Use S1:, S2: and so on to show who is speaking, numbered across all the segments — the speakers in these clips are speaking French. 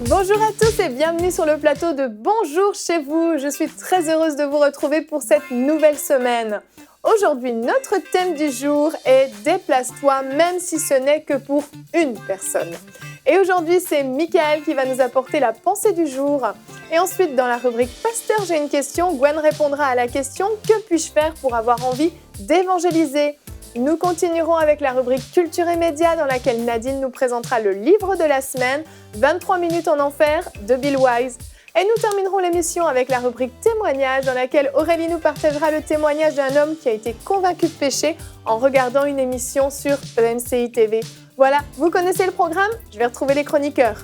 S1: Bonjour à tous et bienvenue sur le plateau de Bonjour chez vous. Je suis très heureuse de vous retrouver pour cette nouvelle semaine. Aujourd'hui, notre thème du jour est « Déplace-toi même si ce n'est que pour une personne ». Et aujourd'hui, c'est Michael qui va nous apporter la pensée du jour. Et ensuite, dans la rubrique « Pasteur, j'ai une question », Gwen répondra à la question « Que puis-je faire pour avoir envie d'évangéliser ?» Nous continuerons avec la rubrique Culture et médias dans laquelle Nadine nous présentera le livre de la semaine, 23 minutes en enfer de Bill Wise. Et nous terminerons l'émission avec la rubrique Témoignages dans laquelle Aurélie nous partagera le témoignage d'un homme qui a été convaincu de péché en regardant une émission sur EMCI TV. Voilà, vous connaissez le programme? Je vais retrouver les chroniqueurs.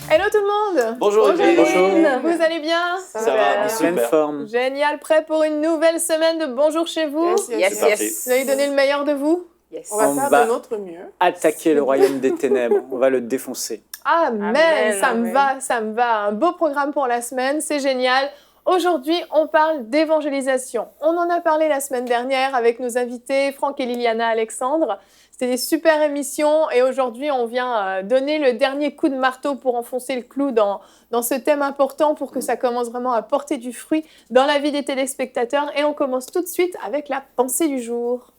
S1: Hello tout le monde!
S2: Bonjour Aurélie.
S3: Bonjour.
S1: Vous allez bien?
S2: Ça va,
S3: En pleine
S2: super.
S3: forme.
S1: Génial, prêt pour une nouvelle semaine de Bonjour chez vous?
S2: Yes, yes.
S1: Vous allez donner le meilleur de vous?
S4: On va
S3: On
S4: faire
S3: va
S4: de notre mieux.
S3: attaquer le royaume des ténèbres. On va le défoncer.
S1: Amen,
S4: Amen,
S1: ça me
S4: amen.
S1: va, ça me va. Un beau programme pour la semaine, c'est génial. Aujourd'hui, on parle d'évangélisation. On en a parlé la semaine dernière avec nos invités Franck et Liliana Alexandre. C'était des super émissions et aujourd'hui, on vient donner le dernier coup de marteau pour enfoncer le clou dans ce thème important pour que ça commence vraiment à porter du fruit dans la vie des téléspectateurs. Et on commence tout de suite avec la pensée du jour.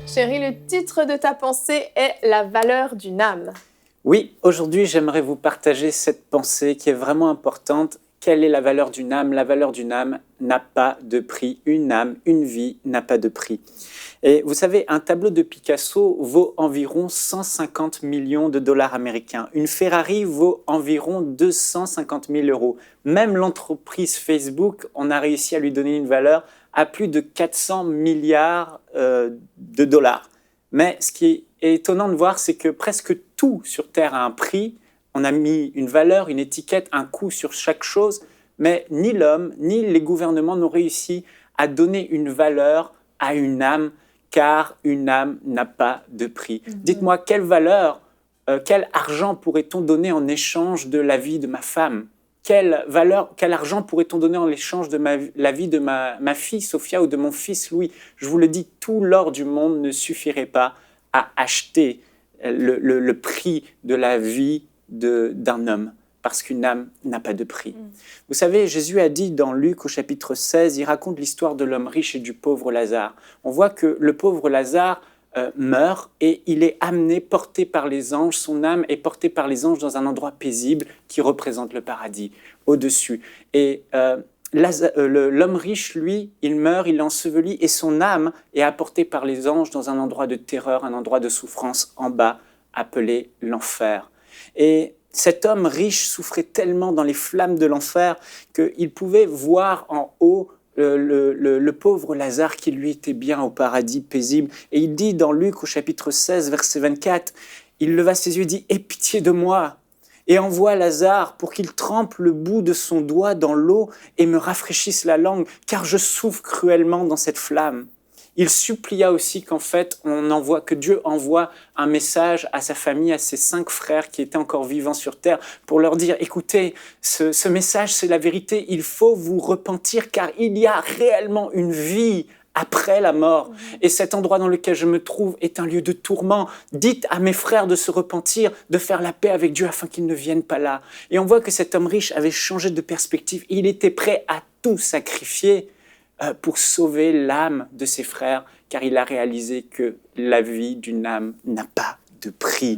S1: Chérie, le titre de ta pensée est « La valeur d'une âme ».
S3: Oui, aujourd'hui, j'aimerais vous partager cette pensée qui est vraiment importante. Quelle est la valeur d'une âme? La valeur d'une âme n'a pas de prix. Une âme, une vie n'a pas de prix. Et vous savez, un tableau de Picasso vaut environ 150 millions de dollars américains. Une Ferrari vaut environ 250 000 euros. Même l'entreprise Facebook, on a réussi à lui donner une valeur à plus de 400 milliards de dollars. Mais ce qui est étonnant de voir, c'est que presque tout sur Terre a un prix. On a mis une valeur, une étiquette, un coût sur chaque chose, mais ni l'homme, ni les gouvernements n'ont réussi à donner une valeur à une âme, car une âme n'a pas de prix. Dites-moi, quelle valeur, quel argent pourrait-on donner en échange de la vie de ma femme? Quelle valeur, quel argent pourrait-on donner en échange de la vie de ma fille Sophia ou de mon fils Louis? Je vous le dis, tout l'or du monde ne suffirait pas à acheter le prix de la vie d'un homme, parce qu'une âme n'a pas de prix. Vous savez, Jésus a dit dans Luc au chapitre 16, il raconte l'histoire de l'homme riche et du pauvre Lazare. On voit que le pauvre Lazare meurt et il est amené, porté par les anges, son âme est portée par les anges dans un endroit paisible qui représente le paradis, au-dessus. Et l'homme riche, lui, il meurt, il est enseveli et son âme est apportée par les anges dans un endroit de terreur, un endroit de souffrance en bas, appelé l'enfer. Et cet homme riche souffrait tellement dans les flammes de l'enfer qu'il pouvait voir en haut le pauvre Lazare qui lui était bien au paradis paisible. Et il dit dans Luc au chapitre 16, verset 24, il leva ses yeux et dit « Aie pitié de moi !» et envoie Lazare pour qu'il trempe le bout de son doigt dans l'eau et me rafraîchisse la langue, car je souffre cruellement dans cette flamme. Il supplia aussi que Dieu envoie un message à sa famille, à ses 5 frères qui étaient encore vivants sur terre, pour leur dire, écoutez, ce message c'est la vérité, il faut vous repentir car il y a réellement une vie après la mort. Et cet endroit dans lequel je me trouve est un lieu de tourment. Dites à mes frères de se repentir, de faire la paix avec Dieu afin qu'ils ne viennent pas là. Et on voit que cet homme riche avait changé de perspective. Il était prêt à tout sacrifier pour sauver l'âme de ses frères, car il a réalisé que la vie d'une âme n'a pas de prix.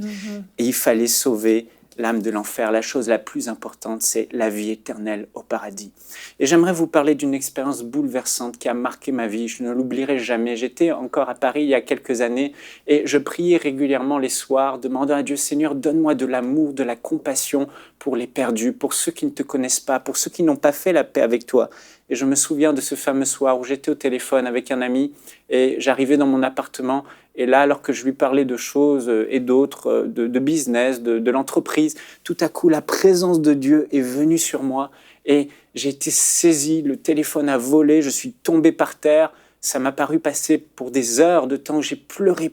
S3: Et il fallait sauver l'âme de l'enfer. La chose la plus importante, c'est la vie éternelle au paradis. Et j'aimerais vous parler d'une expérience bouleversante qui a marqué ma vie. Je ne l'oublierai jamais. J'étais encore à Paris il y a quelques années et je priais régulièrement les soirs, demandant à Dieu, Seigneur, donne-moi de l'amour, de la compassion pour les perdus, pour ceux qui ne te connaissent pas, pour ceux qui n'ont pas fait la paix avec toi. Et je me souviens de ce fameux soir où j'étais au téléphone avec un ami et j'arrivais dans mon appartement. Et là, alors que je lui parlais de choses et d'autres, de business, de l'entreprise, tout à coup, la présence de Dieu est venue sur moi et j'ai été saisi, le téléphone a volé, je suis tombé par terre. Ça m'a paru passer pour des heures de temps. J'ai pleuré,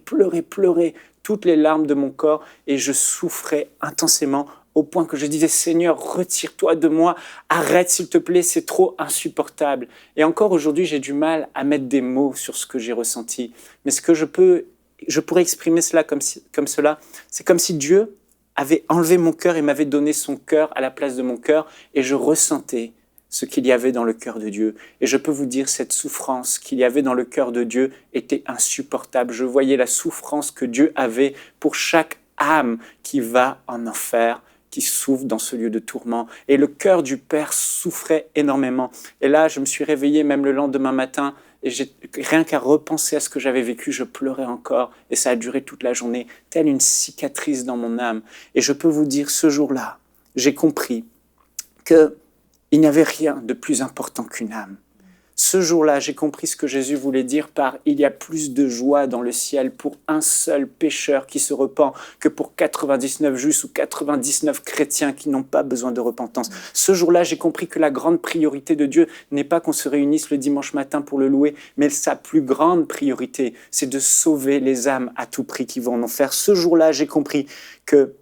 S3: toutes les larmes de mon corps et je souffrais intensément au point que je disais, Seigneur, retire-toi de moi, arrête s'il te plaît, c'est trop insupportable. Et encore aujourd'hui, j'ai du mal à mettre des mots sur ce que j'ai ressenti. Mais ce que je pourrais exprimer cela comme cela, c'est comme si Dieu avait enlevé mon cœur et m'avait donné son cœur à la place de mon cœur et je ressentais ce qu'il y avait dans le cœur de Dieu. Et je peux vous dire, cette souffrance qu'il y avait dans le cœur de Dieu était insupportable. Je voyais la souffrance que Dieu avait pour chaque âme qui va en enfer, qui souffre dans ce lieu de tourment. Et le cœur du Père souffrait énormément. Et là, je me suis réveillé même le lendemain matin, et rien qu'à repenser à ce que j'avais vécu, je pleurais encore. Et ça a duré toute la journée, telle une cicatrice dans mon âme. Et je peux vous dire, ce jour-là, j'ai compris qu'il n'y avait rien de plus important qu'une âme. Ce jour-là, j'ai compris ce que Jésus voulait dire par « il y a plus de joie dans le ciel pour un seul pécheur qui se repent que pour 99 justes ou 99 chrétiens qui n'ont pas besoin de repentance ». Ce jour-là, j'ai compris que la grande priorité de Dieu n'est pas qu'on se réunisse le dimanche matin pour le louer, mais sa plus grande priorité, c'est de sauver les âmes à tout prix qui vont en enfer. Ce jour-là, j'ai compris que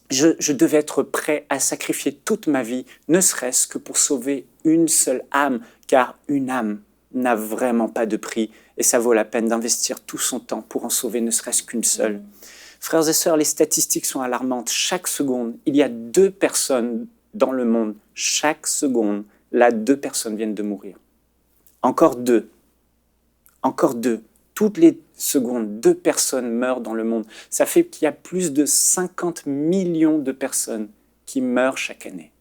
S3: je devais être prêt à sacrifier toute ma vie, ne serait-ce que pour sauver une seule âme, car une âme n'a vraiment pas de prix et ça vaut la peine d'investir tout son temps pour en sauver ne serait-ce qu'une seule. Frères et sœurs, les statistiques sont alarmantes. Chaque seconde, il y a 2 personnes dans le monde. Chaque seconde, là, 2 personnes viennent de mourir. Encore 2. Encore 2. Toutes les secondes, 2 personnes meurent dans le monde. Ça fait qu'il y a plus de 50 millions de personnes qui meurent chaque année.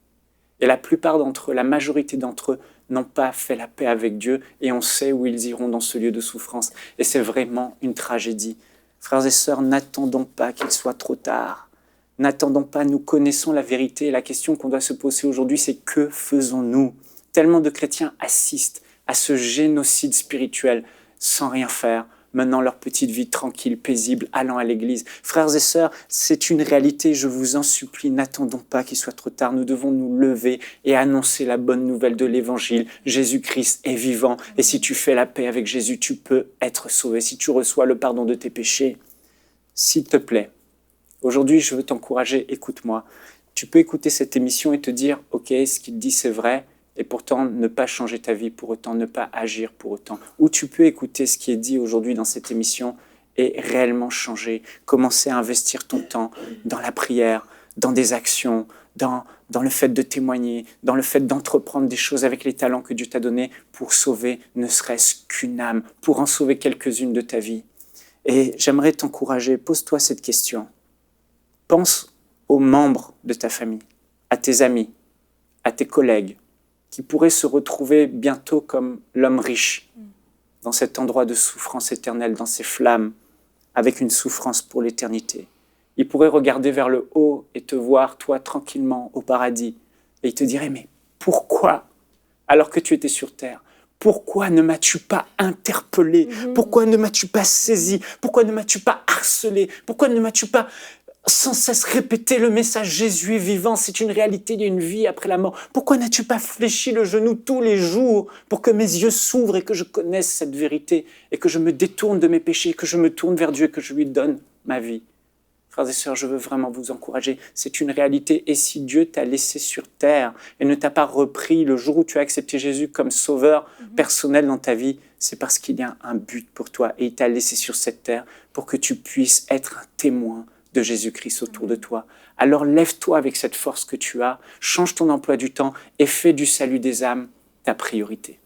S3: Et la plupart d'entre eux, la majorité d'entre eux, n'ont pas fait la paix avec Dieu et on sait où ils iront dans ce lieu de souffrance. Et c'est vraiment une tragédie. Frères et sœurs, n'attendons pas qu'il soit trop tard. N'attendons pas, nous connaissons la vérité. Et la question qu'on doit se poser aujourd'hui, c'est que faisons-nous? Tellement de chrétiens assistent à ce génocide spirituel sans rien faire, menant leur petite vie tranquille, paisible, allant à l'église. Frères et sœurs, c'est une réalité, je vous en supplie, n'attendons pas qu'il soit trop tard. Nous devons nous lever et annoncer la bonne nouvelle de l'évangile. Jésus-Christ est vivant et si tu fais la paix avec Jésus, tu peux être sauvé. Si tu reçois le pardon de tes péchés, s'il te plaît, aujourd'hui je veux t'encourager, écoute-moi. Tu peux écouter cette émission et te dire, ok, ce qu'il dit c'est vrai, et pourtant ne pas changer ta vie pour autant, ne pas agir pour autant. Ou tu peux écouter ce qui est dit aujourd'hui dans cette émission et réellement changer, commencer à investir ton temps dans la prière, dans des actions, dans le fait de témoigner, dans le fait d'entreprendre des choses avec les talents que Dieu t'a donnés pour sauver ne serait-ce qu'une âme, pour en sauver quelques-unes de ta vie. Et j'aimerais t'encourager, pose-toi cette question. Pense aux membres de ta famille, à tes amis, à tes collègues, qui pourrait se retrouver bientôt comme l'homme riche, dans cet endroit de souffrance éternelle, dans ces flammes, avec une souffrance pour l'éternité. Il pourrait regarder vers le haut et te voir, toi, tranquillement, au paradis, et il te dirait, mais pourquoi, alors que tu étais sur terre, pourquoi ne m'as-tu pas interpellé? Pourquoi ne m'as-tu pas saisi? Pourquoi ne m'as-tu pas harcelé? Pourquoi ne m'as-tu pas sans cesse répéter le message Jésus est vivant, c'est une réalité, il y a une vie après la mort. Pourquoi n'as-tu pas fléchi le genou tous les jours pour que mes yeux s'ouvrent et que je connaisse cette vérité et que je me détourne de mes péchés, que je me tourne vers Dieu et que je lui donne ma vie? Frères et sœurs, je veux vraiment vous encourager. C'est une réalité. Et si Dieu t'a laissé sur terre et ne t'a pas repris le jour où tu as accepté Jésus comme sauveur personnel dans ta vie, c'est parce qu'il y a un but pour toi et il t'a laissé sur cette terre pour que tu puisses être un témoin de Jésus-Christ autour de toi. Alors lève-toi avec cette force que tu as, change ton emploi du temps et fais du salut des âmes ta priorité.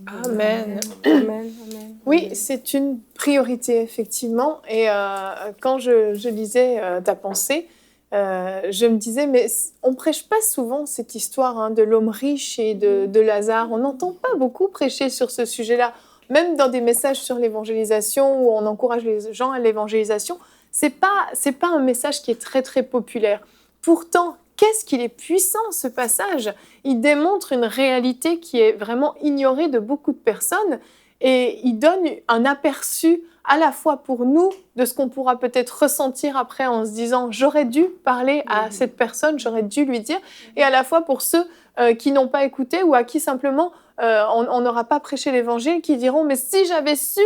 S1: Amen. Amen. Oui, c'est une priorité, effectivement. Et quand je lisais ta pensée, je me disais, mais on ne prêche pas souvent cette histoire de l'homme riche et de Lazare. On n'entend pas beaucoup prêcher sur ce sujet-là. Même dans des messages sur l'évangélisation où on encourage les gens à l'évangélisation, c'est pas un message qui est très, très populaire. Pourtant, qu'est-ce qu'il est puissant, ce passage! Il démontre une réalité qui est vraiment ignorée de beaucoup de personnes et il donne un aperçu à la fois pour nous de ce qu'on pourra peut-être ressentir après en se disant « j'aurais dû parler à cette personne, j'aurais dû lui dire » et à la fois pour ceux qui n'ont pas écouté ou à qui simplement on n'aura pas prêché l'évangile, qui diront « mais si j'avais su !»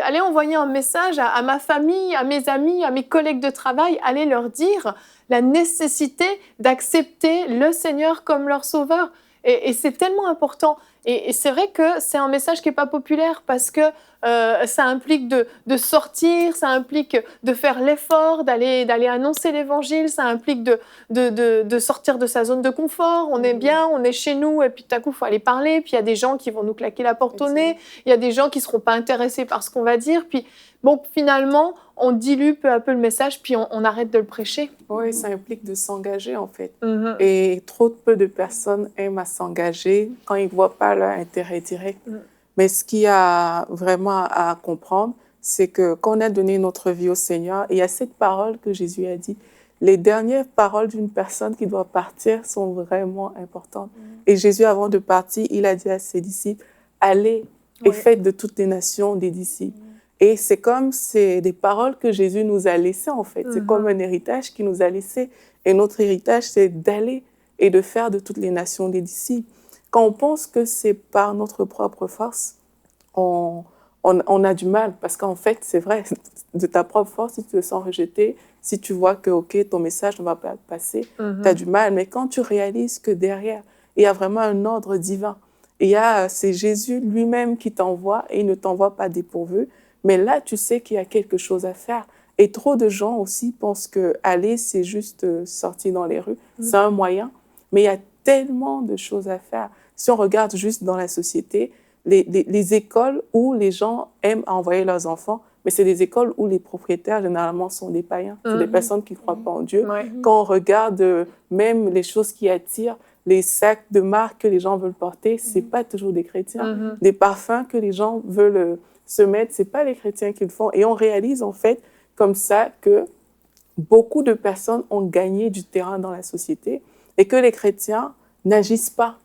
S1: Allez envoyer un message à ma famille, à mes amis, à mes collègues de travail, allez leur dire la nécessité d'accepter le Seigneur comme leur sauveur. Et c'est tellement important. Et c'est vrai que c'est un message qui n'est pas populaire parce que ça implique de sortir, ça implique de faire l'effort, d'aller annoncer l'évangile, ça implique de sortir de sa zone de confort. On est bien, on est chez nous, et puis tout à coup, il faut aller parler. Puis il y a des gens qui vont nous claquer la porte au nez, il y a des gens qui ne seront pas intéressés par ce qu'on va dire. Puis bon, finalement, on dilue peu à peu le message, puis on arrête de le prêcher.
S2: Oui, ça implique de s'engager, en fait.
S1: Mm-hmm.
S2: Et trop peu de personnes aiment à s'engager quand ils ne voient pas leur intérêt direct.
S1: Mm.
S2: Mais ce qu'il y a vraiment à comprendre, c'est que quand on a donné notre vie au Seigneur, il y a cette parole que Jésus a dit. Les dernières paroles d'une personne qui doit partir sont vraiment importantes. Et Jésus, avant de partir, il a dit à ses disciples, allez et faites de toutes les nations des disciples. Et c'est des paroles que Jésus nous a laissées, en fait. C'est comme un héritage qu'il nous a laissé. Et notre héritage, c'est d'aller et de faire de toutes les nations des disciples. Quand on pense que c'est par notre propre force, on a du mal. Parce qu'en fait, c'est vrai, de ta propre force, si tu te sens rejeté, si tu vois que, OK, ton message ne va pas passer, tu as du mal. Mais quand tu réalises que derrière, il y a vraiment un ordre divin, c'est Jésus lui-même qui t'envoie et il ne t'envoie pas dépourvu. Mais là, tu sais qu'il y a quelque chose à faire. Et trop de gens aussi pensent que aller, c'est juste sortir dans les rues. C'est un moyen. Mais il y a tellement de choses à faire. Si on regarde juste dans la société, les écoles où les gens aiment envoyer leurs enfants, mais c'est des écoles où les propriétaires, généralement, sont des païens. C'est des personnes qui ne croient pas en Dieu. Quand on regarde même les choses qui attirent, les sacs de marque que les gens veulent porter, ce n'est pas toujours des chrétiens. Des parfums que les gens veulent se mettre, ce n'est pas les chrétiens qui le font. Et on réalise, en fait, comme ça, que beaucoup de personnes ont gagné du terrain dans la société et que les chrétiens n'agissent pas.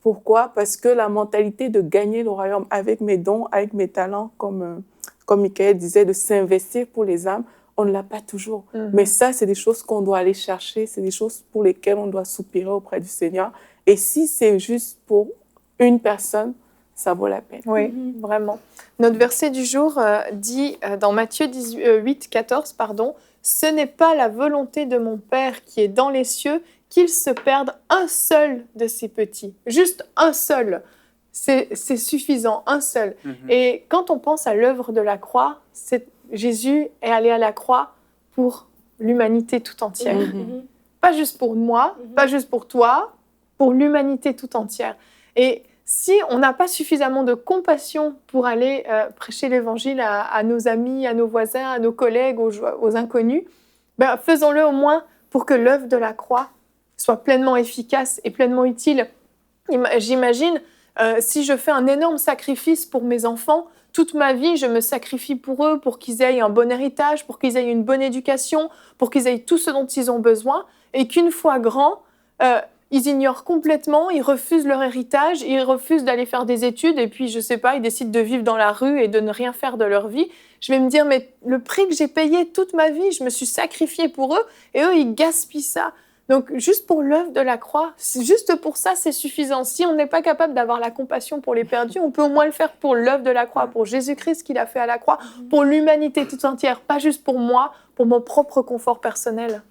S2: Pourquoi? Parce que la mentalité de gagner le royaume avec mes dons, avec mes talents, comme Michael disait, de s'investir pour les âmes, on ne l'a pas toujours. Mais ça, c'est des choses qu'on doit aller chercher, c'est des choses pour lesquelles on doit soupirer auprès du Seigneur. Et si c'est juste pour une personne, ça vaut la peine.
S1: Oui, vraiment. Notre verset du jour dit dans Matthieu 8, 14, « Ce n'est pas la volonté de mon Père qui est dans les cieux qu'il se perde un seul de ses petits. » Juste un seul. C'est suffisant, un seul. Et quand on pense à l'œuvre de la croix, Jésus est allé à la croix pour l'humanité tout entière. Pas juste pour moi, pas juste pour toi, pour l'humanité tout entière. Et si on n'a pas suffisamment de compassion pour aller prêcher l'évangile à nos amis, à nos voisins, à nos collègues, aux inconnus, faisons-le au moins pour que l'œuvre de la croix soit pleinement efficace et pleinement utile. J'imagine, si je fais un énorme sacrifice pour mes enfants, toute ma vie, je me sacrifie pour eux, pour qu'ils aient un bon héritage, pour qu'ils aient une bonne éducation, pour qu'ils aient tout ce dont ils ont besoin, et qu'une fois grands, ils ignorent complètement, ils refusent leur héritage, ils refusent d'aller faire des études, et puis, je sais pas, ils décident de vivre dans la rue et de ne rien faire de leur vie. Je vais me dire, mais le prix que j'ai payé toute ma vie, je me suis sacrifiée pour eux, et eux, ils gaspillent ça. Donc, juste pour l'œuvre de la croix, juste pour ça, c'est suffisant. Si on n'est pas capable d'avoir la compassion pour les perdus, on peut au moins le faire pour l'œuvre de la croix, pour Jésus-Christ qu'il a fait à la croix, pour l'humanité toute entière, pas juste pour moi, pour mon propre confort personnel.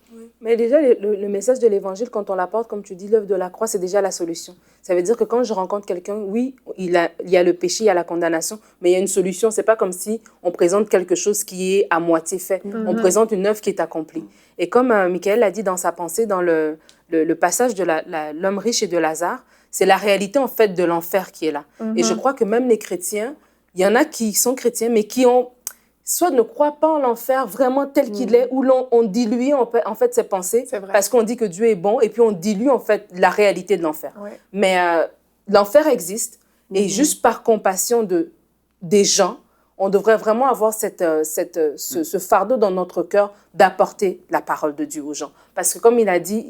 S4: Mais déjà, le message de l'Évangile, quand on l'apporte, comme tu dis, l'œuvre de la croix, c'est déjà la solution. Ça veut dire que quand je rencontre quelqu'un, oui, il y a le péché, il y a la condamnation, mais il y a une solution. Ce n'est pas comme si on présente quelque chose qui est à moitié fait. On présente une œuvre qui est accomplie. Et comme Michael l'a dit dans sa pensée, dans le passage de l'homme riche et de Lazare, c'est la réalité en fait de l'enfer qui est là. Et je crois que même les chrétiens, il y en a qui sont chrétiens, mais qui ont soit ne croit pas en l'enfer vraiment tel qu'il est, où on dilue en fait ses pensées, parce qu'on dit que Dieu est bon, et puis on dilue en fait la réalité de l'enfer.
S1: Ouais.
S4: Mais l'enfer existe, et juste par compassion des gens, on devrait vraiment avoir ce fardeau dans notre cœur d'apporter la parole de Dieu aux gens. Parce que comme il a dit,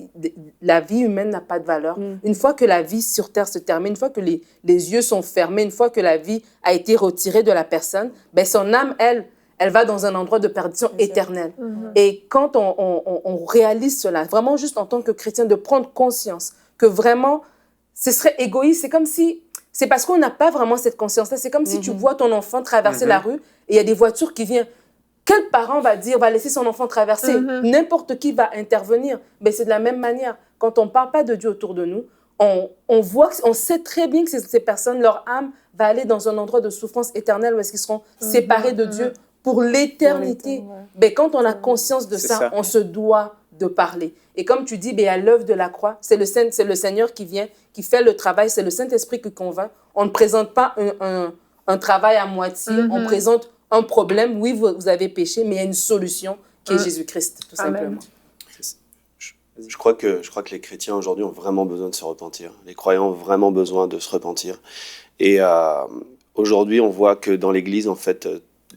S4: la vie humaine n'a pas de valeur. Une fois que la vie sur terre se termine, une fois que les yeux sont fermés, une fois que la vie a été retirée de la personne, ben son âme, elle va dans un endroit de perdition éternelle. Et quand on réalise cela, vraiment juste en tant que chrétien, de prendre conscience que vraiment, ce serait égoïste. C'est comme si... C'est parce qu'on n'a pas vraiment cette conscience-là. C'est comme si tu vois ton enfant traverser la rue et il y a des voitures qui viennent. Quel parent va laisser son enfant traverser? N'importe qui va intervenir. Mais c'est de la même manière. Quand on ne parle pas de Dieu autour de nous, on sait très bien que ces personnes, leur âme va aller dans un endroit de souffrance éternelle où est-ce qu'ils seront séparés de Dieu pour l'éternité. Mais quand on a conscience de ça, on se doit de parler. Et comme tu dis, à l'œuvre de la croix, c'est le Seigneur qui vient, qui fait le travail, c'est le Saint-Esprit qui convainc. On ne présente pas un travail à moitié, on présente un problème. Oui, vous avez péché, mais il y a une solution qui est Jésus-Christ, tout simplement.
S5: Je crois que les chrétiens aujourd'hui ont vraiment besoin de se repentir. Les croyants ont vraiment besoin de se repentir. Et aujourd'hui, on voit que dans l'Église, en fait,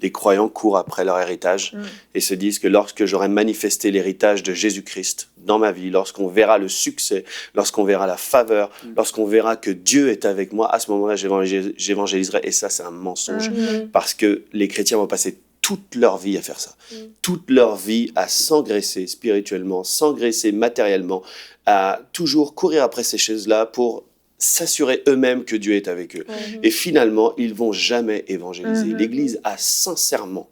S5: les croyants courent après leur héritage et se disent que lorsque j'aurai manifesté l'héritage de Jésus-Christ dans ma vie, lorsqu'on verra le succès, lorsqu'on verra la faveur, lorsqu'on verra que Dieu est avec moi, à ce moment-là, j'évangéliserai. Et ça, c'est un mensonge. Parce que les chrétiens vont passer toute leur vie à faire ça. Toute leur vie à s'engraisser spirituellement, s'engraisser matériellement, à toujours courir après ces choses-là pour s'assurer eux-mêmes que Dieu est avec eux. Et finalement, ils vont jamais évangéliser. L'Église a sincèrement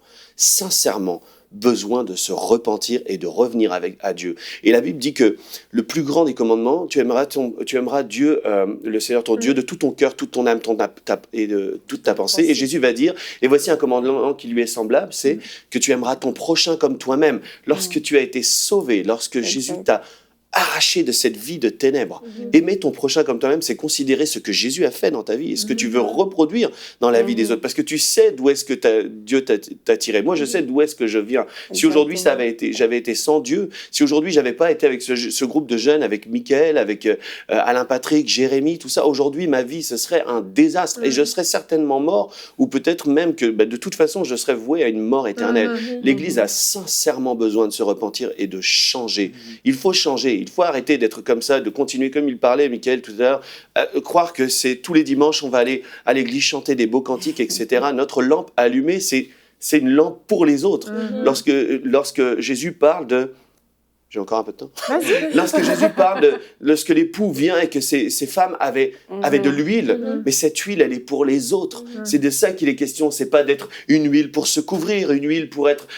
S5: besoin de se repentir et de revenir à Dieu. Et la Bible dit que le plus grand des commandements, tu aimeras Dieu, le Seigneur ton Dieu, de tout ton cœur, toute ton âme, et de toute ta pensée. Et Jésus va dire, et voici un commandement qui lui est semblable, c'est que tu aimeras ton prochain comme toi-même. Lorsque tu as été sauvé, lorsque Jésus t'a arraché de cette vie de ténèbres. Aimer ton prochain comme toi-même, c'est considérer ce que Jésus a fait dans ta vie et ce que tu veux reproduire dans la vie des autres. Parce que tu sais d'où est-ce que Dieu t'a tiré. Moi, je sais d'où est-ce que je viens. Si aujourd'hui j'avais été sans Dieu, si aujourd'hui j'avais pas été avec ce groupe de jeunes, avec Michael, avec Alain Patrick, Jérémy, tout ça, aujourd'hui ma vie, ce serait un désastre et je serais certainement mort ou peut-être même que de toute façon je serais voué à une mort éternelle. L'Église a sincèrement besoin de se repentir et de changer. Il faut changer. Il faut arrêter d'être comme ça, de continuer comme il parlait, Michael, tout à l'heure, croire que c'est tous les dimanches, on va aller à l'église chanter des beaux cantiques, etc. Notre lampe allumée, c'est une lampe pour les autres. Lorsque Jésus parle de... J'ai encore un peu de temps. Lorsque Jésus parle de lorsque l'époux vient et que ces femmes avaient de l'huile, mais cette huile, elle est pour les autres. C'est de ça qu'il est question. C'est pas d'être une huile pour se couvrir, une huile pour être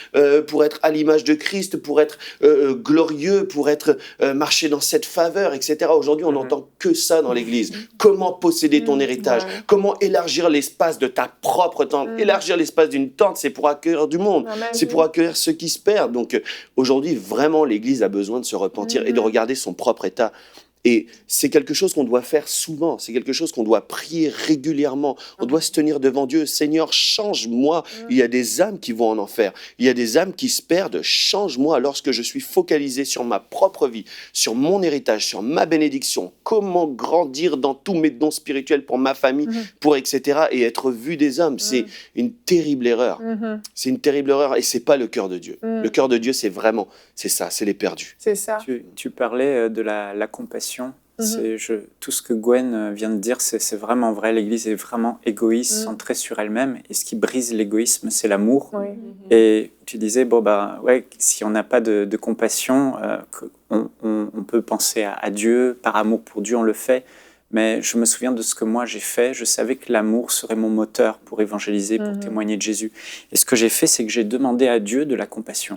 S5: à l'image de Christ, pour être glorieux, pour être marcher dans cette faveur, etc. Aujourd'hui, on n'entend que ça dans l'Église. Comment posséder ton héritage? Comment élargir l'espace de ta propre tente? Élargir l'espace d'une tente, c'est pour accueillir du monde. C'est pour accueillir ceux qui se perdent. Donc aujourd'hui, vraiment, l'Église a besoin de se repentir et de regarder son propre état. Et c'est quelque chose qu'on doit faire souvent, c'est quelque chose qu'on doit prier régulièrement. On doit se tenir devant Dieu. Seigneur, change-moi. Il y a des âmes qui vont en enfer. Il y a des âmes qui se perdent. Change-moi lorsque je suis focalisé sur ma propre vie, sur mon héritage, sur ma bénédiction. Comment grandir dans tous mes dons spirituels pour ma famille, pour etc. et être vu des hommes. C'est une terrible erreur. C'est une terrible erreur et c'est pas le cœur de Dieu. Le cœur de Dieu, c'est ça, c'est les perdus.
S1: C'est ça.
S3: Tu parlais de la compassion. Tout ce que Gwen vient de dire, c'est vraiment vrai. L'Église est vraiment égoïste, centrée sur elle-même. Et ce qui brise l'égoïsme, c'est l'amour. Et tu disais, si on n'a pas de compassion, on peut penser à Dieu. Par amour pour Dieu, on le fait. Mais je me souviens de ce que moi j'ai fait. Je savais que l'amour serait mon moteur pour évangéliser, pour témoigner de Jésus. Et ce que j'ai fait, c'est que j'ai demandé à Dieu de la compassion,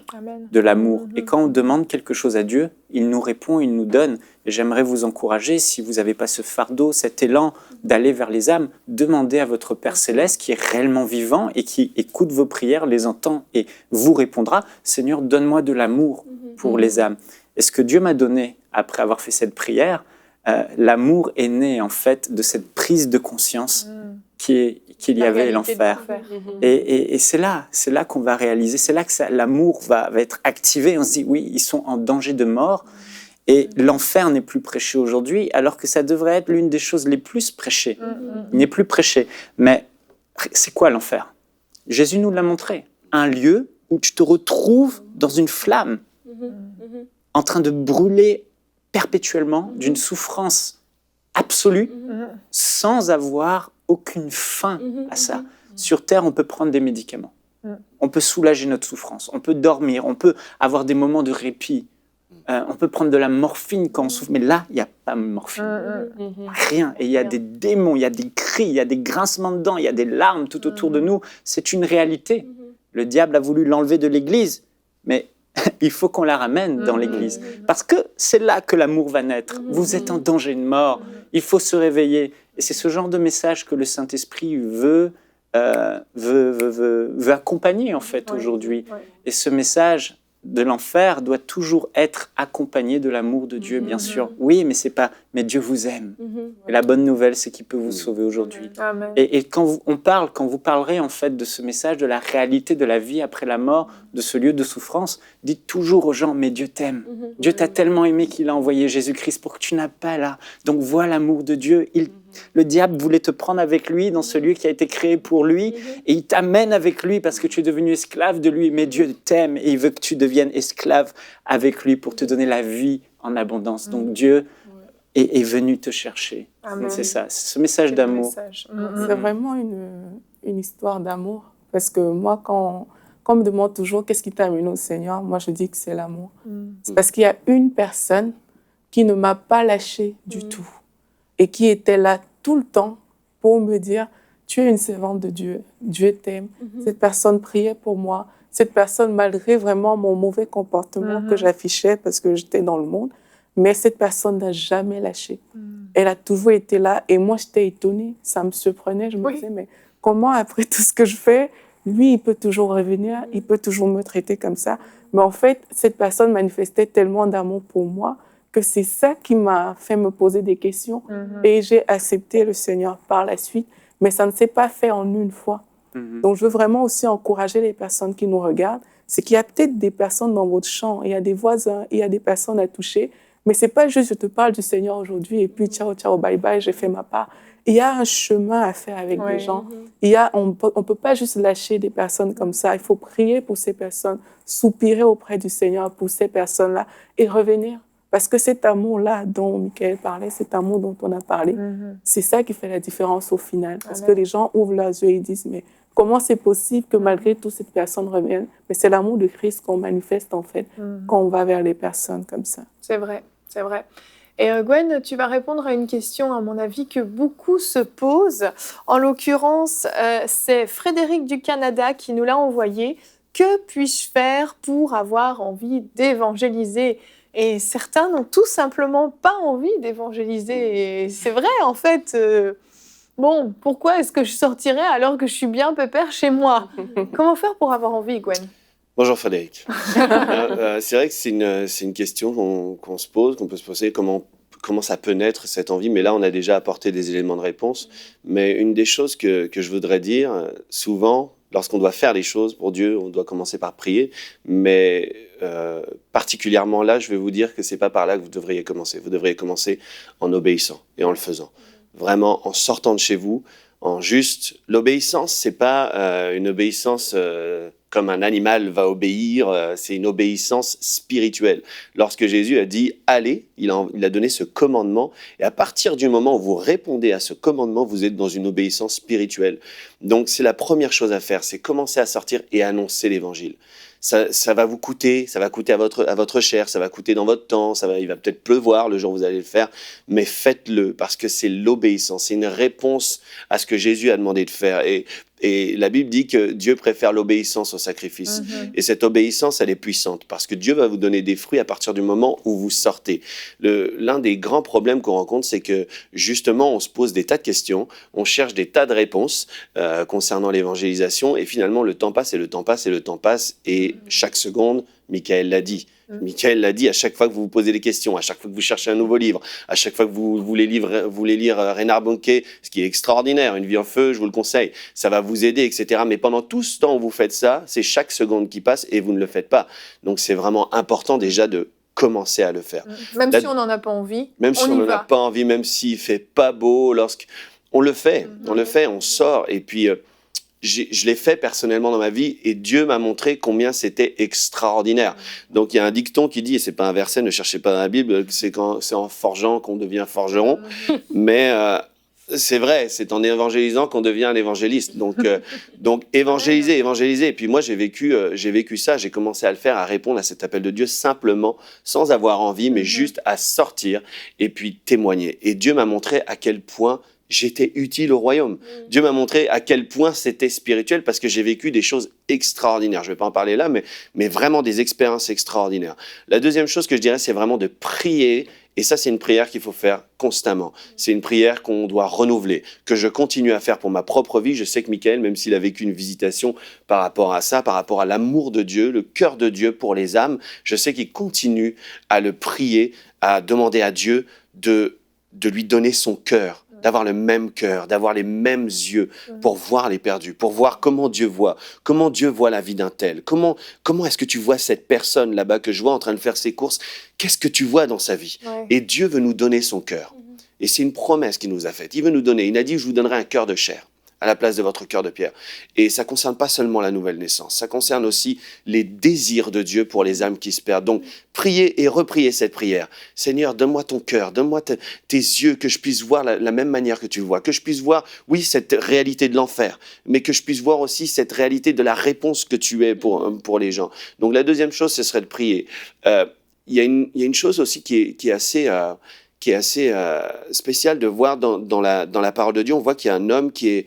S3: de l'amour. Et quand on demande quelque chose à Dieu, il nous répond, il nous donne. Et j'aimerais vous encourager, si vous n'avez pas ce fardeau, cet élan d'aller vers les âmes, demandez à votre Père Céleste qui est réellement vivant et qui écoute vos prières, les entend et vous répondra, Seigneur, donne-moi de l'amour pour les âmes. Et ce que Dieu m'a donné après avoir fait cette prière, l'amour est né en fait de cette prise de conscience qu'il y
S1: La
S3: avait
S1: réalité de
S3: l'enfer.
S1: l'enfer.
S3: Et c'est là qu'on va réaliser, c'est là que l'amour va être activé. On se dit, oui, ils sont en danger de mort. Et l'enfer n'est plus prêché aujourd'hui, alors que ça devrait être l'une des choses les plus prêchées. Il n'est plus prêché. Mais c'est quoi l'enfer? Jésus nous l'a montré. Un lieu où tu te retrouves dans une flamme, en train de brûler perpétuellement d'une souffrance absolue, sans avoir aucune fin à ça. Sur Terre, on peut prendre des médicaments. On peut soulager notre souffrance. On peut dormir. On peut avoir des moments de répit. On peut prendre de la morphine quand on souffre. Mais là, il n'y a pas de morphine. Rien. Et il y a des démons, il y a des cris, il y a des grincements de dents, il y a des larmes tout autour de nous. C'est une réalité. Le diable a voulu l'enlever de l'Église. Mais il faut qu'on la ramène dans l'Église. Parce que c'est là que l'amour va naître. Vous êtes en danger de mort. Il faut se réveiller. Et c'est ce genre de message que le Saint-Esprit veut accompagner en fait aujourd'hui. Et ce message de l'enfer doit toujours être accompagné de l'amour de Dieu, bien sûr. Oui, mais c'est pas. Mais Dieu vous aime. Et la bonne nouvelle, c'est qu'il peut vous sauver aujourd'hui. Et quand vous parlerez en fait de ce message, de la réalité de la vie après la mort, de ce lieu de souffrance, dites toujours aux gens, mais Dieu t'aime. Dieu t'a tellement aimé qu'il a envoyé Jésus-Christ pour que tu n'as pas là. Donc vois l'amour de Dieu. Le diable voulait te prendre avec lui dans ce lieu qui a été créé pour lui, et il t'amène avec lui parce que tu es devenu esclave de lui. Mais Dieu t'aime et il veut que tu deviennes esclave avec lui pour te donner la vie en abondance. Donc Dieu est venu te chercher. C'est ça, c'est ce message d'amour.
S2: C'est vraiment une histoire d'amour. Parce que moi, quand on me demande toujours qu'est-ce qui t'a amené au Seigneur, moi je dis que c'est l'amour. C'est parce qu'il y a une personne qui ne m'a pas lâchée du tout et qui était là tout le temps pour me dire « Tu es une servante de Dieu, Dieu t'aime. » Cette personne priait pour moi. Cette personne, malgré vraiment mon mauvais comportement que j'affichais parce que j'étais dans le monde, mais cette personne n'a jamais lâché. Elle a toujours été là et moi, j'étais étonnée. Ça me surprenait. Je me disais, mais comment, après tout ce que je fais, lui, il peut toujours revenir, il peut toujours me traiter comme ça. Mais en fait, cette personne manifestait tellement d'amour pour moi que c'est ça qui m'a fait me poser des questions. Et j'ai accepté le Seigneur par la suite. Mais ça ne s'est pas fait en une fois. Donc, je veux vraiment aussi encourager les personnes qui nous regardent. C'est qu'il y a peut-être des personnes dans votre champ, il y a des voisins, il y a des personnes à toucher. Mais ce n'est pas juste, je te parle du Seigneur aujourd'hui et puis ciao, ciao, bye bye, j'ai fait ma part. Il y a un chemin à faire avec des gens. On ne peut pas juste lâcher des personnes comme ça. Il faut prier pour ces personnes, soupirer auprès du Seigneur pour ces personnes-là et revenir. Parce que cet amour-là dont Michael parlait, cet amour dont on a parlé, c'est ça qui fait la différence au final. Parce que les gens ouvrent leurs yeux et disent, mais comment c'est possible que malgré tout, cette personne revienne? Mais c'est l'amour de Christ qu'on manifeste en fait quand on va vers les personnes comme ça.
S1: C'est vrai, c'est vrai. Et Gwen, tu vas répondre à une question, à mon avis, que beaucoup se posent. En l'occurrence, c'est Frédéric du Canada qui nous l'a envoyé. Que puis-je faire pour avoir envie d'évangéliser ? Et certains n'ont tout simplement pas envie d'évangéliser. Et c'est vrai, en fait. Bon, pourquoi est-ce que je sortirais alors que je suis bien pépère chez moi? Comment faire pour avoir envie, Gwen?
S5: Bonjour Frédéric. C'est vrai que c'est une question qu'on se pose, qu'on peut se poser, comment ça peut naître cette envie, mais là on a déjà apporté des éléments de réponse. Mais une des choses que je voudrais dire, souvent, lorsqu'on doit faire les choses pour Dieu, on doit commencer par prier, mais particulièrement là, je vais vous dire que c'est pas par là que vous devriez commencer. Vous devriez commencer en obéissant et en le faisant. Vraiment en sortant de chez vous, en juste... L'obéissance, c'est pas une obéissance comme un animal va obéir, c'est une obéissance spirituelle. Lorsque Jésus a dit « allez », il a donné ce commandement, et à partir du moment où vous répondez à ce commandement, vous êtes dans une obéissance spirituelle. Donc c'est la première chose à faire, c'est commencer à sortir et annoncer l'évangile. Ça va vous coûter, ça va coûter à votre chair, ça va coûter dans votre temps, il va peut-être pleuvoir le jour où vous allez le faire, mais faites-le parce que c'est l'obéissance, c'est une réponse à ce que Jésus a demandé de faire. Et la Bible dit que Dieu préfère l'obéissance au sacrifice. Et cette obéissance, elle est puissante parce que Dieu va vous donner des fruits à partir du moment où vous sortez. L'un des grands problèmes qu'on rencontre, c'est que justement, on se pose des tas de questions, on cherche des tas de réponses concernant l'évangélisation et finalement, le temps passe et le temps passe et le temps passe et chaque seconde Michael l'a dit. Michael l'a dit à chaque fois que vous vous posez des questions, à chaque fois que vous cherchez un nouveau livre, à chaque fois que vous voulez lire Reinhard Bonnke, ce qui est extraordinaire, Une vie en feu, je vous le conseille, ça va vous aider, etc. Mais pendant tout ce temps où vous faites ça, c'est chaque seconde qui passe et vous ne le faites pas. Donc c'est vraiment important déjà de commencer à le faire.
S1: Même si on n'en a pas envie,
S5: même si on n'en a pas envie, même s'il fait pas beau, on le fait, on sort. Et puis, je l'ai fait personnellement dans ma vie et Dieu m'a montré combien c'était extraordinaire. Donc, il y a un dicton qui dit, et c'est pas un verset, ne cherchez pas dans la Bible, c'est en forgeant qu'on devient forgeron. Mais c'est vrai, c'est en évangélisant qu'on devient un évangéliste. Donc évangéliser. Et puis moi, j'ai vécu ça. J'ai commencé à le faire, à répondre à cet appel de Dieu simplement, sans avoir envie, mais juste à sortir et puis témoigner. Et Dieu m'a montré à quel point j'étais utile au royaume. Dieu m'a montré à quel point c'était spirituel parce que j'ai vécu des choses extraordinaires. Je ne vais pas en parler là, mais vraiment des expériences extraordinaires. La deuxième chose que je dirais, c'est vraiment de prier. Et ça, c'est une prière qu'il faut faire constamment. C'est une prière qu'on doit renouveler, que je continue à faire pour ma propre vie. Je sais que Michael, même s'il a vécu une visitation par rapport à ça, par rapport à l'amour de Dieu, le cœur de Dieu pour les âmes, je sais qu'il continue à le prier, à demander à Dieu de lui donner son cœur, d'avoir le même cœur, d'avoir les mêmes yeux pour voir les perdus, pour voir comment Dieu voit la vie d'un tel. Comment est-ce que tu vois cette personne là-bas que je vois en train de faire ses courses? Qu'est-ce que tu vois dans sa vie? Et Dieu veut nous donner son cœur. Et c'est une promesse qu'il nous a faite. Il veut nous donner. Il a dit, je vous donnerai un cœur de chair à la place de votre cœur de pierre. Et ça ne concerne pas seulement la nouvelle naissance, ça concerne aussi les désirs de Dieu pour les âmes qui se perdent. Donc, priez et repriez cette prière. Seigneur, donne-moi ton cœur, donne-moi tes yeux, que je puisse voir la même manière que tu vois, que je puisse voir, oui, cette réalité de l'enfer, mais que je puisse voir aussi cette réalité de la réponse que tu es pour les gens. Donc, la deuxième chose, ce serait de prier. Il y a une chose aussi qui est assez spéciale de voir dans la parole de Dieu. On voit qu'il y a un homme qui est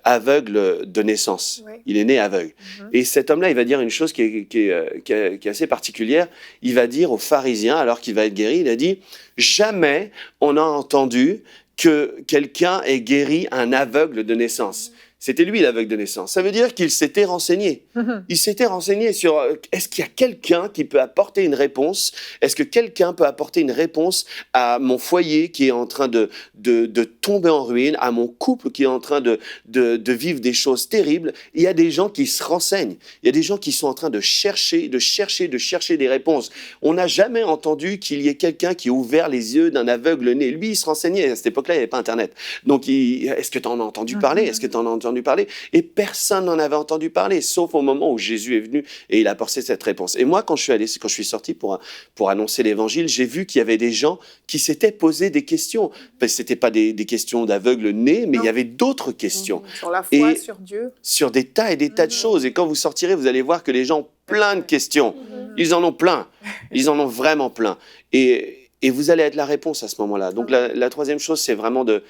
S5: aveugle de naissance. Oui. Il est né aveugle. Et cet homme-là, il va dire une chose qui est assez particulière. Il va dire aux pharisiens, alors qu'il va être guéri, il a dit « Jamais on a entendu que quelqu'un ait guéri un aveugle de naissance. » C'était lui l'aveugle de naissance. Ça veut dire qu'il s'était renseigné. Il s'était renseigné sur est-ce qu'il y a quelqu'un qui peut apporter une réponse? Est-ce que quelqu'un peut apporter une réponse à mon foyer qui est en train de tomber en ruine, à mon couple qui est en train de vivre des choses terribles? Il y a des gens qui se renseignent. Il y a des gens qui sont en train de chercher des réponses. On n'a jamais entendu qu'il y ait quelqu'un qui a ouvert les yeux d'un aveugle né. Lui, il se renseignait. À cette époque-là, il n'y avait pas Internet. Donc, est-ce que tu en as entendu parler? Est-ce que tu en as entendu parler? Et personne n'en avait entendu parler, sauf au moment où Jésus est venu et il a apporté cette réponse. Et moi, quand je suis sorti pour annoncer l'évangile, j'ai vu qu'il y avait des gens qui s'étaient posé des questions. C'était pas des questions d'aveugles nés, mais il y avait d'autres questions.
S1: Sur la foi, sur Dieu.
S5: Sur des tas et des tas de choses. Et quand vous sortirez, vous allez voir que les gens ont plein de questions. Ils en ont plein. Ils en ont vraiment plein. Et vous allez être la réponse à ce moment-là. Donc la troisième chose, c'est vraiment de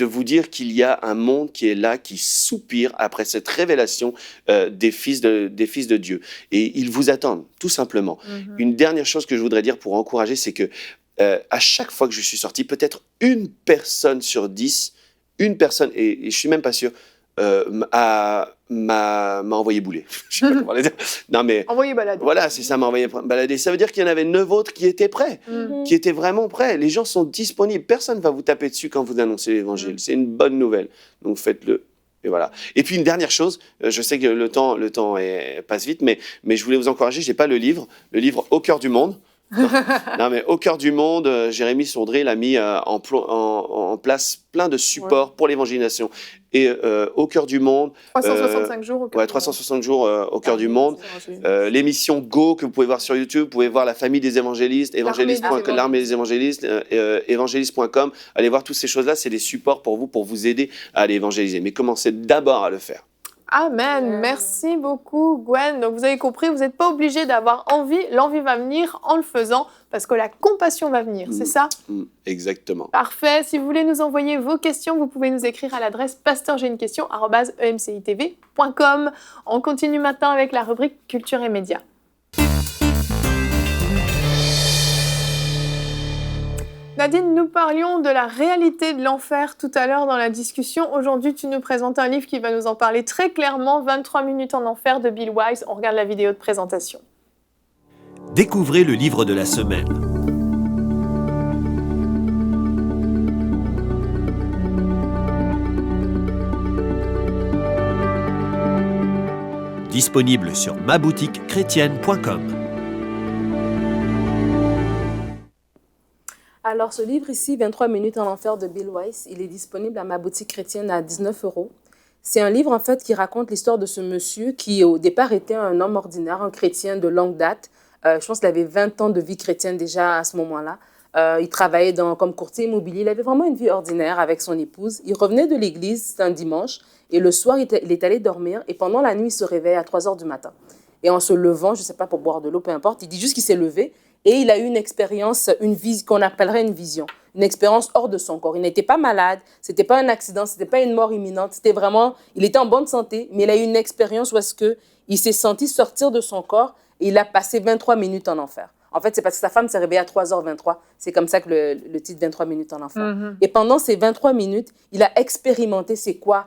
S5: vous dire qu'il y a un monde qui est là, qui soupire après cette révélation des fils de Dieu. Et ils vous attendent, tout simplement. Une dernière chose que je voudrais dire pour encourager, c'est que à chaque fois que je suis sorti, peut-être une personne sur 10, une personne, et je suis même pas sûr, m'a envoyé bouler. Je sais pas comment le dire. Non, mais
S1: envoyé balader.
S5: Voilà, c'est ça, m'a envoyé balader. Ça veut dire qu'il y en avait 9 autres qui étaient prêts, qui étaient vraiment prêts. Les gens sont disponibles. Personne ne va vous taper dessus quand vous annoncez l'évangile. C'est une bonne nouvelle. Donc faites-le. Et voilà. Et puis une dernière chose, je sais que le temps passe vite, mais je voulais vous encourager. J'ai pas le livre Au cœur du monde. Non, mais Au cœur du monde, Jérémy Sourdré l'a mis en place plein de supports pour l'évangélisation. Et Au cœur du monde.
S1: 365 jours au cœur du monde.
S5: 360 jours au cœur du monde. L'émission Go que vous pouvez voir sur YouTube. Vous pouvez voir La famille des évangélistes, l'armée des évangélistes, évangéliste.com. Allez voir toutes ces choses-là. C'est des supports pour vous aider à aller évangéliser. Mais commencez d'abord à le faire.
S1: Amen. Merci beaucoup, Gwen. Donc, vous avez compris, vous n'êtes pas obligé d'avoir envie. L'envie va venir en le faisant parce que la compassion va venir. C'est ça?
S5: Exactement.
S1: Parfait. Si vous voulez nous envoyer vos questions, vous pouvez nous écrire à l'adresse pasteur@emcitv.com. On continue maintenant avec la rubrique Culture et Médias. Nadine, nous parlions de la réalité de l'enfer tout à l'heure dans la discussion. Aujourd'hui, tu nous présentes un livre qui va nous en parler très clairement, 23 minutes en enfer de Bill Wise. On regarde la vidéo de présentation.
S6: Découvrez le livre de la semaine. Disponible sur maboutiquechrétienne.com.
S4: Alors, ce livre ici, 23 minutes en enfer de Bill Wiese, il est disponible à ma boutique chrétienne à 19 €. C'est un livre, en fait, qui raconte l'histoire de ce monsieur qui, au départ, était un homme ordinaire, un chrétien de longue date. Je pense qu'il avait 20 ans de vie chrétienne déjà à ce moment-là. Il travaillait comme courtier immobilier. Il avait vraiment une vie ordinaire avec son épouse. Il revenait de l'église, c'était un dimanche, et le soir, il est allé dormir. Et pendant la nuit, il se réveille à 3 heures du matin. Et en se levant, je ne sais pas, pour boire de l'eau, peu importe, il dit juste qu'il s'est levé. Et il a eu une expérience, qu'on appellerait une vision, une expérience hors de son corps. Il n'était pas malade, ce n'était pas un accident, ce n'était pas une mort imminente, c'était vraiment, il était en bonne santé, mais il a eu une expérience où est-ce qu'il s'est senti sortir de son corps et il a passé 23 minutes en enfer. En fait, c'est parce que sa femme s'est réveillée à 3h23. C'est comme ça que le titre 23 minutes en enfer. Et pendant ces 23 minutes, il a expérimenté c'est quoi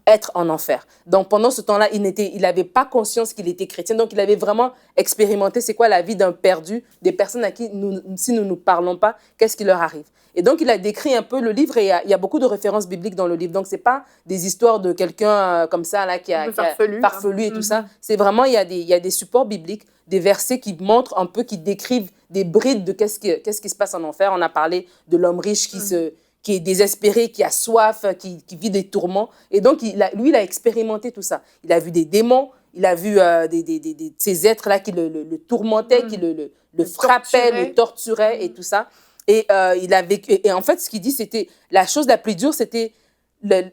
S4: être en enfer. Donc, pendant ce temps-là, il n'avait pas conscience qu'il était chrétien. Donc, il avait vraiment expérimenté c'est quoi la vie d'un perdu, des personnes à qui, si nous ne nous parlons pas, qu'est-ce qui leur arrive. Et donc, il a décrit un peu le livre et il y a beaucoup de références bibliques dans le livre. Donc, ce n'est pas des histoires de quelqu'un comme ça là, qui a farfelu et tout ça. C'est vraiment, il y a des supports bibliques, des versets qui montrent un peu, qui décrivent des brides de qu'est-ce qui se passe en enfer. On a parlé de l'homme riche qui est désespéré, qui a soif, qui vit des tourments. Et donc, lui, il a expérimenté tout ça. Il a vu des démons, il a vu ces êtres-là qui le tourmentaient, qui le frappaient, le torturaient et tout ça. Et et en fait, ce qu'il dit, c'était la chose la plus dure, c'était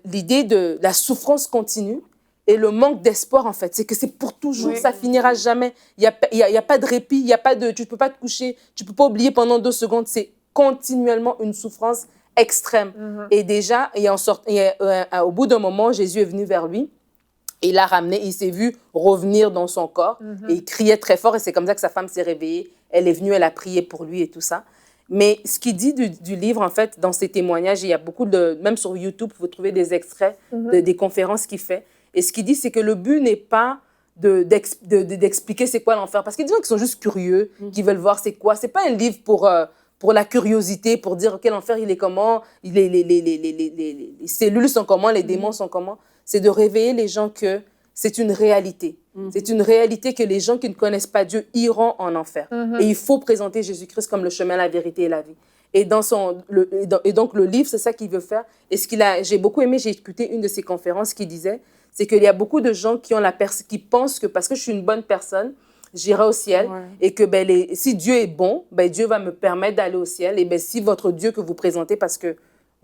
S4: l'idée de la souffrance continue et le manque d'espoir, en fait. C'est que c'est pour toujours, ça finira jamais. Il y a pas de répit, tu ne peux pas te coucher, tu ne peux pas oublier pendant 2 secondes. C'est continuellement une souffrance extrême. Et déjà, au bout d'un moment, Jésus est venu vers lui. Et il l'a ramené, il s'est vu revenir dans son corps. Et il criait très fort et c'est comme ça que sa femme s'est réveillée. Elle est venue, elle a prié pour lui et tout ça. Mais ce qu'il dit du livre, en fait, dans ses témoignages, il y a beaucoup même sur YouTube, vous trouvez des extraits des conférences qu'il fait. Et ce qu'il dit, c'est que le but n'est pas d'expliquer c'est quoi l'enfer. Parce qu'il y a des gens qui sont juste curieux, qui veulent voir c'est quoi. C'est pas un livre pour la curiosité, pour dire ok, l'enfer il est comment, les cellules sont comment, les démons sont comment. C'est de réveiller les gens que c'est une réalité. C'est une réalité que les gens qui ne connaissent pas Dieu iront en enfer. Et il faut présenter Jésus-Christ comme le chemin, la vérité et la vie. Et donc le livre, c'est ça qu'il veut faire. Et j'ai beaucoup aimé, j'ai écouté une de ses conférences qui disait, c'est qu'il y a beaucoup de gens qui pensent que parce que je suis une bonne personne, j'irai au ciel et que si Dieu est bon, Dieu va me permettre d'aller au ciel. Et si votre Dieu que vous présentez, parce que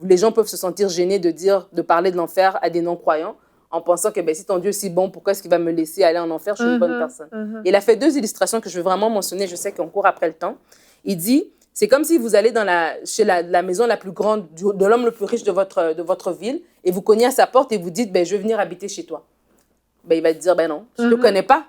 S4: les gens peuvent se sentir gênés de parler de l'enfer à des non-croyants en pensant que si ton Dieu est si bon, pourquoi est-ce qu'il va me laisser aller en enfer? Je suis une bonne personne. Il a fait 2 illustrations que je veux vraiment mentionner. Je sais qu'on court après le temps. Il dit, c'est comme si vous allez chez la maison la plus grande de l'homme le plus riche de votre ville et vous cognez à sa porte et vous dites, je veux venir habiter chez toi. Il va te dire, non, je ne le connais pas.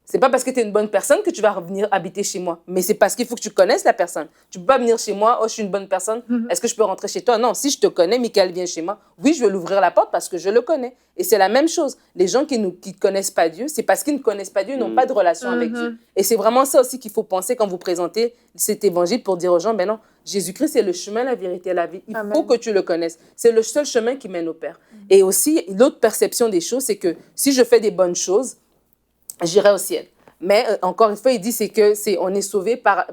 S4: C'est pas parce que tu es une bonne personne que tu vas revenir habiter chez moi. Mais c'est parce qu'il faut que tu connaisses la personne. Tu peux pas venir chez moi, oh, je suis une bonne personne, est-ce que je peux rentrer chez toi? Non, si je te connais, Michael vient chez moi, oui, je vais l'ouvrir la porte parce que je le connais. Et c'est la même chose. Les gens qui ne connaissent pas Dieu, c'est parce qu'ils ne connaissent pas Dieu, ils n'ont pas de relation avec Dieu. Et c'est vraiment ça aussi qu'il faut penser quand vous présentez cet évangile pour dire aux gens, non, Jésus-Christ, c'est le chemin, la vérité et la vie. Il faut que tu le connaisses. C'est le seul chemin qui mène au Père. Et aussi, l'autre perception des choses, c'est que si je fais des bonnes choses, j'irai au ciel. Mais encore une fois, il dit on est sauvé par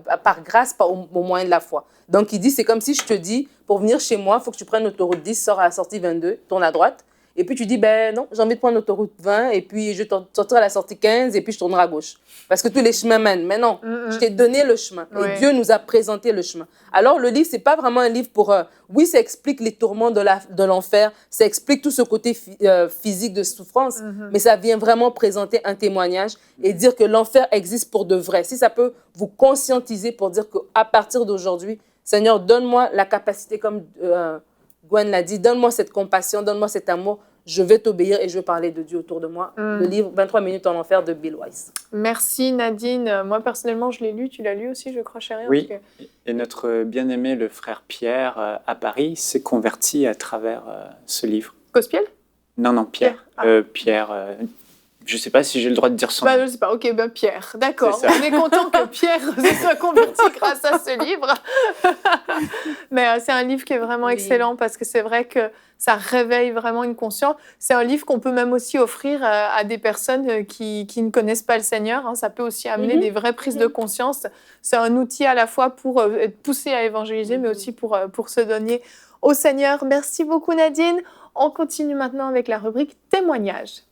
S4: grâce, au moyen de la foi. Donc, il dit, c'est comme si je te dis, pour venir chez moi, il faut que tu prennes l'autoroute 10, sors à la sortie 22, tourne à droite. Et puis, tu dis, non, j'ai envie de prendre l'autoroute 20, et puis je sortirai à la sortie 15, et puis je tournerai à gauche. Parce que tous les chemins mènent. Mais non, je t'ai donné le chemin. Et Dieu nous a présenté le chemin. Alors, le livre, c'est pas vraiment un livre pour... oui, ça explique les tourments de l'enfer, ça explique tout ce côté physique de souffrance, mais ça vient vraiment présenter un témoignage et dire que l'enfer existe pour de vrai. Si ça peut vous conscientiser pour dire qu'à partir d'aujourd'hui, Seigneur, donne-moi la capacité, comme Gwen l'a dit, donne-moi cette compassion, donne-moi cet amour, je vais t'obéir et je vais parler de Dieu autour de moi. Le livre 23 minutes en enfer de Bill Wiese.
S1: Merci Nadine. Moi personnellement, je l'ai lu. Tu l'as lu aussi, je crois, chérie?
S3: Oui, et notre bien-aimé, le frère Pierre, à Paris, s'est converti à travers ce livre.
S1: Cospiel?
S3: Non, Pierre. Pierre, Je ne sais pas si j'ai le droit de dire son nom.
S1: Je sais pas, ok, Pierre, d'accord.
S3: C'est ça.
S1: On est content que Pierre se soit converti grâce à ce livre. Mais c'est un livre qui est vraiment excellent parce que c'est vrai que ça réveille vraiment une conscience. C'est un livre qu'on peut même aussi offrir à des personnes qui ne connaissent pas le Seigneur. Hein. Ça peut aussi amener des vraies prises de conscience. C'est un outil à la fois pour être poussé à évangéliser, mais aussi pour se donner au Seigneur. Merci beaucoup Nadine. On continue maintenant avec la rubrique témoignages.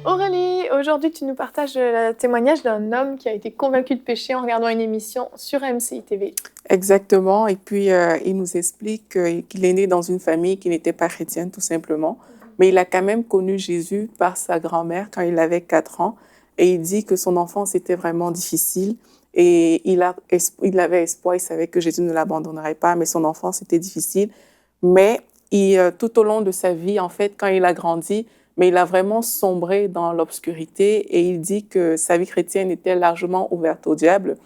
S1: Aurélie, aujourd'hui tu nous partages le témoignage d'un homme qui a été convaincu de péché en regardant une émission sur MCI TV.
S2: Exactement. Et puis, il nous explique qu'il est né dans une famille qui n'était pas chrétienne, tout simplement. Mais il a quand même connu Jésus par sa grand-mère quand il avait 4 ans. Et il dit que son enfance était vraiment difficile. Et il avait espoir, il savait que Jésus ne l'abandonnerait pas, mais son enfance était difficile. Mais tout au long de sa vie, en fait, quand il a grandi, mais il a vraiment sombré dans l'obscurité et il dit que sa vie chrétienne était largement ouverte au diable.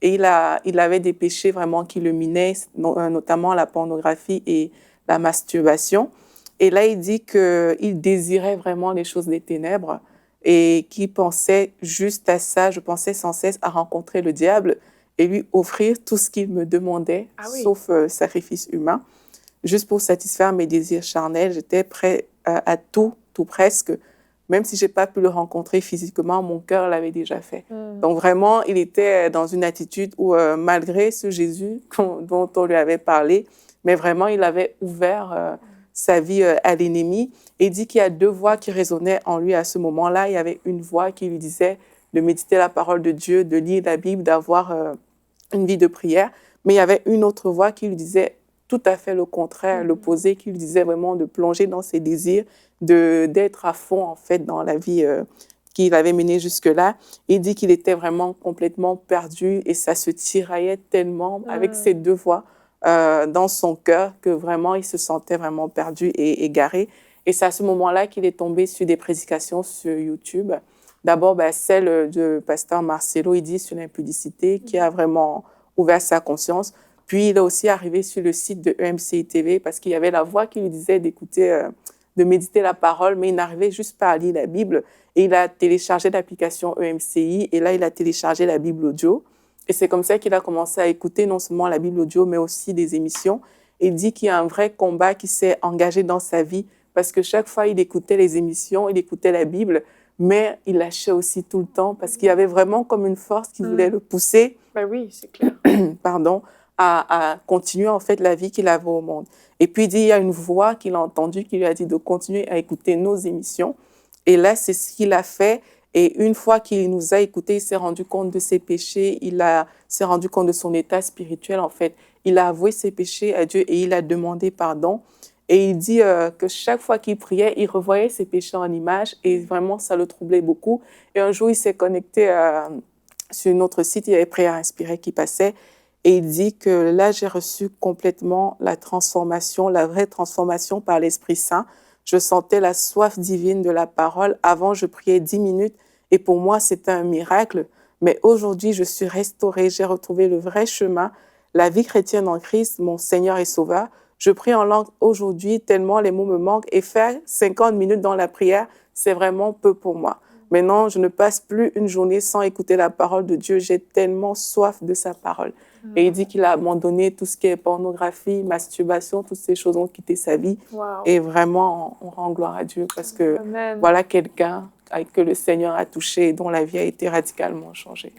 S2: Et il avait des péchés vraiment qui le minaient, notamment la pornographie et la masturbation. Et là, il dit qu'il désirait vraiment les choses des ténèbres et qu'il pensait juste à ça. Je pensais sans cesse à rencontrer le diable et lui offrir tout ce qu'il me demandait, sauf sacrifice humain. Juste pour satisfaire mes désirs charnels, j'étais prêt à tout presque. Même si je n'ai pas pu le rencontrer physiquement, mon cœur l'avait déjà fait. Donc vraiment, il était dans une attitude où, malgré ce Jésus dont on lui avait parlé, mais vraiment, il avait ouvert sa vie à l'ennemi. Et il dit qu'il y a 2 voix qui résonnaient en lui à ce moment-là. Il y avait une voix qui lui disait de méditer la parole de Dieu, de lire la Bible, d'avoir une vie de prière. Mais il y avait une autre voix qui lui disait tout à fait le contraire, l'opposé, qui lui disait vraiment de plonger dans ses désirs, d'être à fond, en fait, dans la vie qu'il avait menée jusque-là. Il dit qu'il était vraiment complètement perdu et ça se tiraillait tellement avec ces 2 voix dans son cœur que vraiment, il se sentait vraiment perdu et égaré. Et c'est à ce moment-là qu'il est tombé sur des prédications sur YouTube. D'abord, celle de pasteur Marcelo, il dit sur l'impudicité, qui a vraiment ouvert sa conscience. Puis, il est aussi arrivé sur le site de EMCI TV parce qu'il y avait la voix qui lui disait d'écouter, de méditer la parole, mais il n'arrivait juste pas à lire la Bible. Et il a téléchargé l'application EMCI et là, il a téléchargé la Bible audio. Et c'est comme ça qu'il a commencé à écouter non seulement la Bible audio, mais aussi des émissions. Et il dit qu'il y a un vrai combat qui s'est engagé dans sa vie parce que chaque fois, il écoutait les émissions, il écoutait la Bible, mais il lâchait aussi tout le temps parce qu'il y avait vraiment comme une force qui voulait le pousser.
S1: Oui, c'est clair.
S2: À continuer en fait la vie qu'il avait au monde. Et puis il dit, il y a une voix qu'il a entendue qui lui a dit de continuer à écouter nos émissions. Et là, c'est ce qu'il a fait. Et une fois qu'il nous a écoutés, il s'est rendu compte de ses péchés, s'est rendu compte de son état spirituel en fait. Il a avoué ses péchés à Dieu et il a demandé pardon. Et il dit que chaque fois qu'il priait, il revoyait ses péchés en images et vraiment ça le troublait beaucoup. Et un jour, il s'est connecté sur notre site, il y avait Prière inspirée qui passait. Et il dit que là, j'ai reçu complètement la transformation, la vraie transformation par l'Esprit Saint. Je sentais la soif divine de la parole. Avant, je priais 10 minutes et pour moi, c'était un miracle. Mais aujourd'hui, je suis restaurée. J'ai retrouvé le vrai chemin, la vie chrétienne en Christ, mon Seigneur et Sauveur. Je prie en langue aujourd'hui tellement les mots me manquent et faire 50 minutes dans la prière, c'est vraiment peu pour moi. Maintenant, je ne passe plus une journée sans écouter la parole de Dieu. J'ai tellement soif de sa parole. Et il dit qu'il a abandonné tout ce qui est pornographie, masturbation, toutes ces choses ont quitté sa vie. Et vraiment, on rend gloire à Dieu parce que voilà quelqu'un que le Seigneur a touché et dont la vie a été radicalement changée.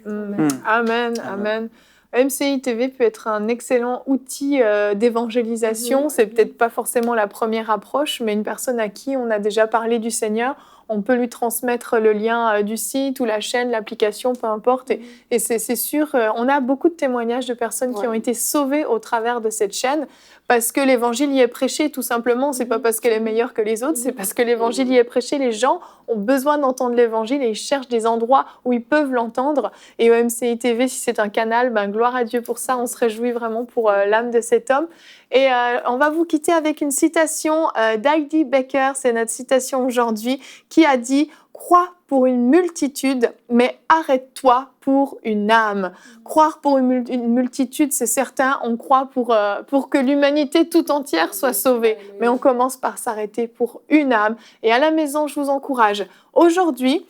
S1: Amen. MCI TV peut être un excellent outil d'évangélisation. C'est peut-être pas forcément la première approche, mais une personne à qui on a déjà parlé du Seigneur, on peut lui transmettre le lien du site ou la chaîne, l'application, peu importe. Et c'est sûr, on a beaucoup de témoignages de personnes qui ont été sauvées au travers de cette chaîne parce que l'évangile y est prêché, tout simplement. C'est pas parce qu'elle est meilleure que les autres, c'est parce que l'évangile y est prêché. Les gens ont besoin d'entendre l'évangile et ils cherchent des endroits où ils peuvent l'entendre. Et au MCI TV, si c'est un canal, gloire à Dieu pour ça. On se réjouit vraiment pour l'âme de cet homme. Et on va vous quitter avec une citation d'Heidi Baker, c'est notre citation aujourd'hui, qui a dit « Crois pour une multitude, mais arrête-toi pour une âme. Croire pour une multitude, c'est certain, on croit pour que l'humanité tout entière soit sauvée. Mais on commence par s'arrêter pour une âme. Et à la maison, je vous encourage. Aujourd'hui,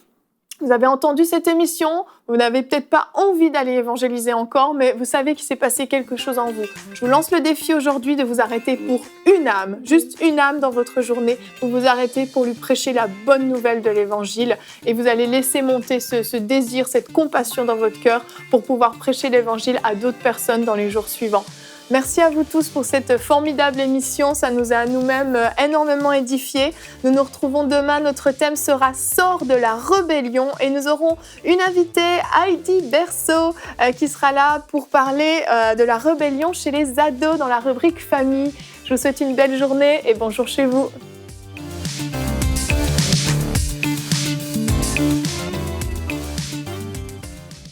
S1: vous avez entendu cette émission, vous n'avez peut-être pas envie d'aller évangéliser encore, mais vous savez qu'il s'est passé quelque chose en vous. Je vous lance le défi aujourd'hui de vous arrêter pour une âme, juste une âme dans votre journée. Vous vous arrêtez pour lui prêcher la bonne nouvelle de l'évangile et vous allez laisser monter ce désir, cette compassion dans votre cœur pour pouvoir prêcher l'évangile à d'autres personnes dans les jours suivants. Merci à vous tous pour cette formidable émission. Ça nous a nous-mêmes énormément édifiés. Nous nous retrouvons demain. Notre thème sera « Sors de la rébellion » et nous aurons une invitée, Heidi Berceau, qui sera là pour parler de la rébellion chez les ados dans la rubrique famille. Je vous souhaite une belle journée et bonjour chez vous.